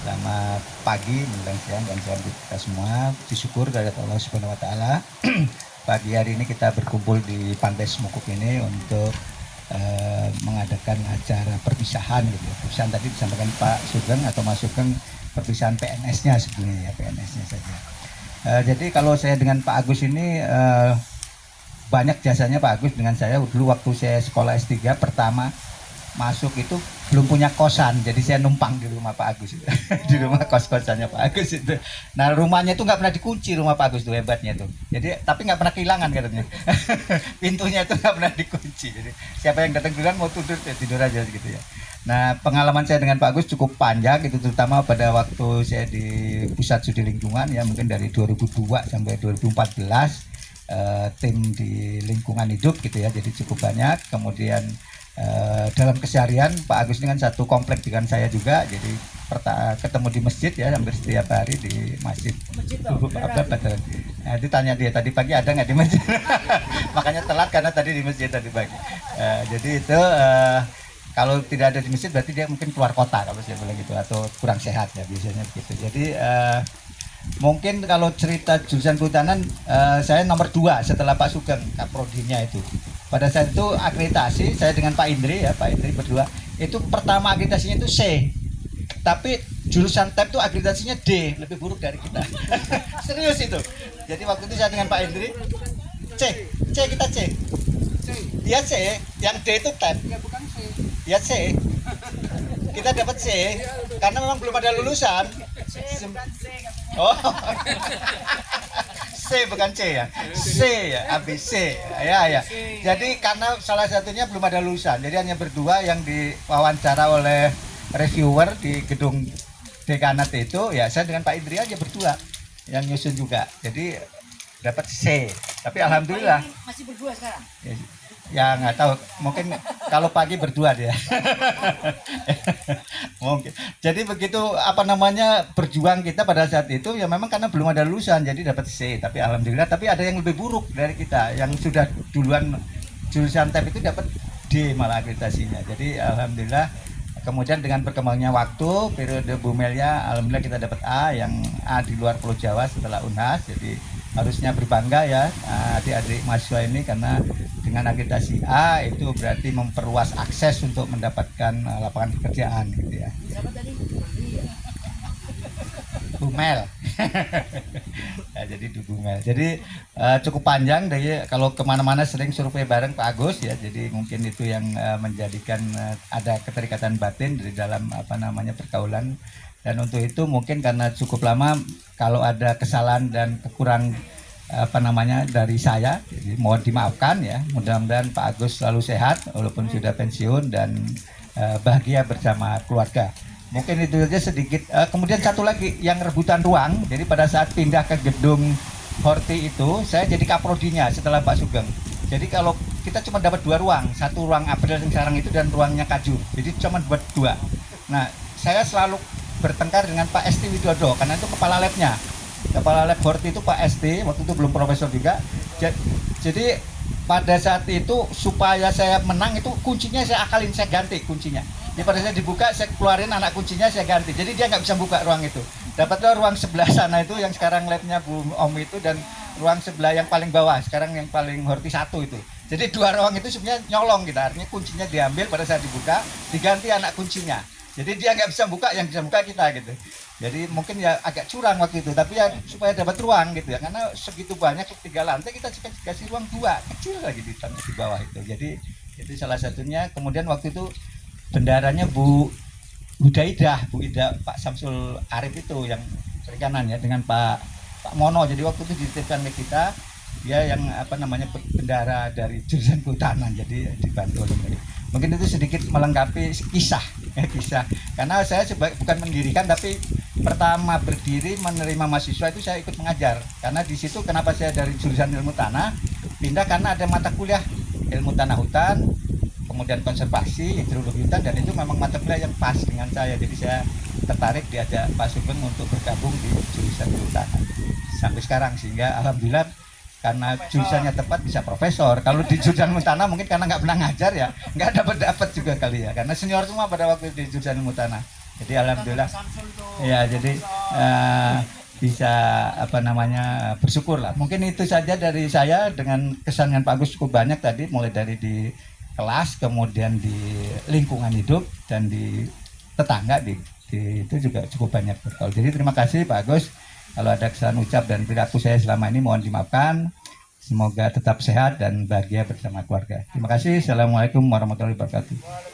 Selamat pagi menjelang siang dan salam kita semua. Disyukur kepada Allah Subhanahu wa taala. Pagi hari ini kita berkumpul di Pantai Semukuk ini untuk mengadakan acara perpisahan gitu. Perpisahan tadi disampaikan Pak Sugeng atau Mas Sugeng, perpisahan PNS-nya sebenarnya ya, PNS-nya saja. Jadi kalau saya dengan Pak Agus ini banyak jasanya Pak Agus dengan saya. Dulu waktu saya sekolah S3 pertama masuk itu belum punya kosan, jadi saya numpang di rumah Pak Agus itu. Di rumah kos-kosannya Pak Agus itu. Nah, rumahnya itu nggak pernah dikunci, rumah Pak Agus itu hebatnya tuh. Jadi tapi nggak pernah kehilangan katanya. Pintunya itu nggak pernah dikunci, jadi siapa yang datang duluan mau tidur ya tidur aja gitu ya. Nah, pengalaman saya dengan Pak Agus cukup panjang itu, terutama pada waktu saya di Pusat Studi Lingkungan ya, mungkin dari 2002 sampai 2014, tim di lingkungan hidup gitu ya, jadi cukup banyak. Kemudian dalam keseharian Pak Agus dengan satu komplek dengan saya juga, jadi ketemu di masjid ya, hampir setiap hari di masjid. Nah, ditanya dia tadi pagi ada nggak di masjid. Makanya telat karena tadi di masjid tadi pagi. Jadi itu kalau tidak ada di masjid berarti dia mungkin keluar kota kalau saya bilang gitu, atau kurang sehat ya biasanya begitu. Jadi mungkin kalau cerita jurusan kehutanan, saya nomor 2 setelah Pak Sugeng, kaprodinya itu. Pada saat itu akreditasi saya dengan Pak Indri ya, Pak Indri berdua. Itu pertama akreditasinya itu C. Tapi jurusan TEP itu akreditasinya D, lebih buruk dari kita. Serius itu. Jadi waktu itu saya dengan Pak Indri, kita C. Dia C, yang D itu TEP. Ya C. Kita dapat C karena memang belum ada lulusan. Oh. C bukan C ya. C ya, ABC. Ya. Jadi karena salah satunya belum ada lulusan. Jadi hanya berdua yang diwawancara oleh reviewer di gedung dekanat itu, ya saya dengan Pak Indri aja berdua yang nyusun juga. Jadi dapat C. Tapi alhamdulillah masih berdua sekarang. Ya nggak tahu, mungkin kalau pagi berdua dia. Mungkin. Jadi begitu berjuang kita pada saat itu ya, memang karena belum ada lulusan jadi dapat C. Tapi alhamdulillah, tapi ada yang lebih buruk dari kita yang sudah duluan jurusan TEP itu dapat D malah akreditasinya. Jadi alhamdulillah. Kemudian dengan berkembangnya waktu, periode Bu Melia, alhamdulillah kita dapat A, yang A di luar Pulau Jawa setelah UNHAS. Jadi harusnya berbangga ya adik-adik mahasiswa ini, karena dengan akreditasi A itu berarti memperluas akses untuk mendapatkan lapangan pekerjaan gitu ya. Bumel. Ya, jadi Bumel. Jadi cukup panjang. Dari kalau kemana-mana sering survei bareng Pak Agus ya. Jadi mungkin itu yang menjadikan ada keterikatan batin di dalam pergaulan. Dan untuk itu mungkin karena cukup lama, kalau ada kesalahan dan kekurang dari saya, jadi mohon dimaafkan ya. Mudah-mudahan Pak Agus selalu sehat walaupun sudah pensiun dan bahagia bersama keluarga. Mungkin itu saja sedikit. Kemudian satu lagi yang rebutan ruang. Jadi pada saat pindah ke gedung Horti itu, saya jadi kaprodinya setelah Pak Sugeng. Jadi kalau kita cuma dapat 2 ruang, satu ruang April yang sekarang itu dan ruangnya Kajur. Jadi cuma buat 2. Nah, saya selalu bertengkar dengan Pak Esti Widodo karena itu kepala labnya. Kepala lab Horti itu Pak Esti, waktu itu belum profesor juga. Jadi pada saat itu supaya saya menang itu kuncinya saya akalin, saya ganti kuncinya. Jadi pada saat dibuka saya keluarin anak kuncinya, saya ganti. Jadi dia nggak bisa buka ruang itu. Dapatlah ruang sebelah sana itu yang sekarang labnya Bu Om itu, dan ruang sebelah yang paling bawah sekarang yang paling Horti 1 itu. Jadi 2 ruang itu sebenarnya nyolong kita. Artinya kuncinya diambil pada saat dibuka, diganti anak kuncinya. Jadi dia nggak bisa buka, yang bisa buka kita gitu. Jadi mungkin ya agak curang waktu itu, tapi ya supaya dapat ruang gitu ya. Karena segitu banyak 3 lantai, kita kasih ruang 2 kecil lagi di bawah itu. Jadi itu salah satunya. Kemudian waktu itu bendaranya Bu Ida, Pak Samsul Arif itu yang perikanan ya, dengan Pak Mono. Jadi waktu itu dititipkan ke kita, dia yang bendara dari jurusan kehutanan, jadi dibantu oleh mereka. Mungkin itu sedikit melengkapi kisah. Karena saya bukan mendirikan, tapi pertama berdiri menerima mahasiswa itu saya ikut mengajar. Karena di situ kenapa saya dari jurusan ilmu tanah pindah, karena ada mata kuliah ilmu tanah hutan, kemudian konservasi, hidrologi hutan, dan itu memang mata kuliah yang pas dengan saya. Jadi saya tertarik diajak Pak Sugeng untuk bergabung di jurusan kehutanan sampai sekarang, sehingga alhamdulillah karena jurusannya tepat bisa profesor. Kalau di jurusan ilmu tanah mungkin karena nggak pernah ngajar ya, nggak dapat juga kali ya, karena senior semua pada waktu di jurusan ilmu tanah. Jadi alhamdulillah ya, jadi bisa apa namanya bersyukur lah. Mungkin itu saja dari saya, dengan kesan dengan Pak Agus cukup banyak tadi, mulai dari di kelas, kemudian di lingkungan hidup, dan di tetangga, itu juga cukup banyak bergaul. Jadi terima kasih Pak Agus. Kalau ada kesalahan ucap dan perilaku saya selama ini mohon dimaafkan. Semoga tetap sehat dan bahagia bersama keluarga. Terima kasih. Assalamualaikum warahmatullahi wabarakatuh.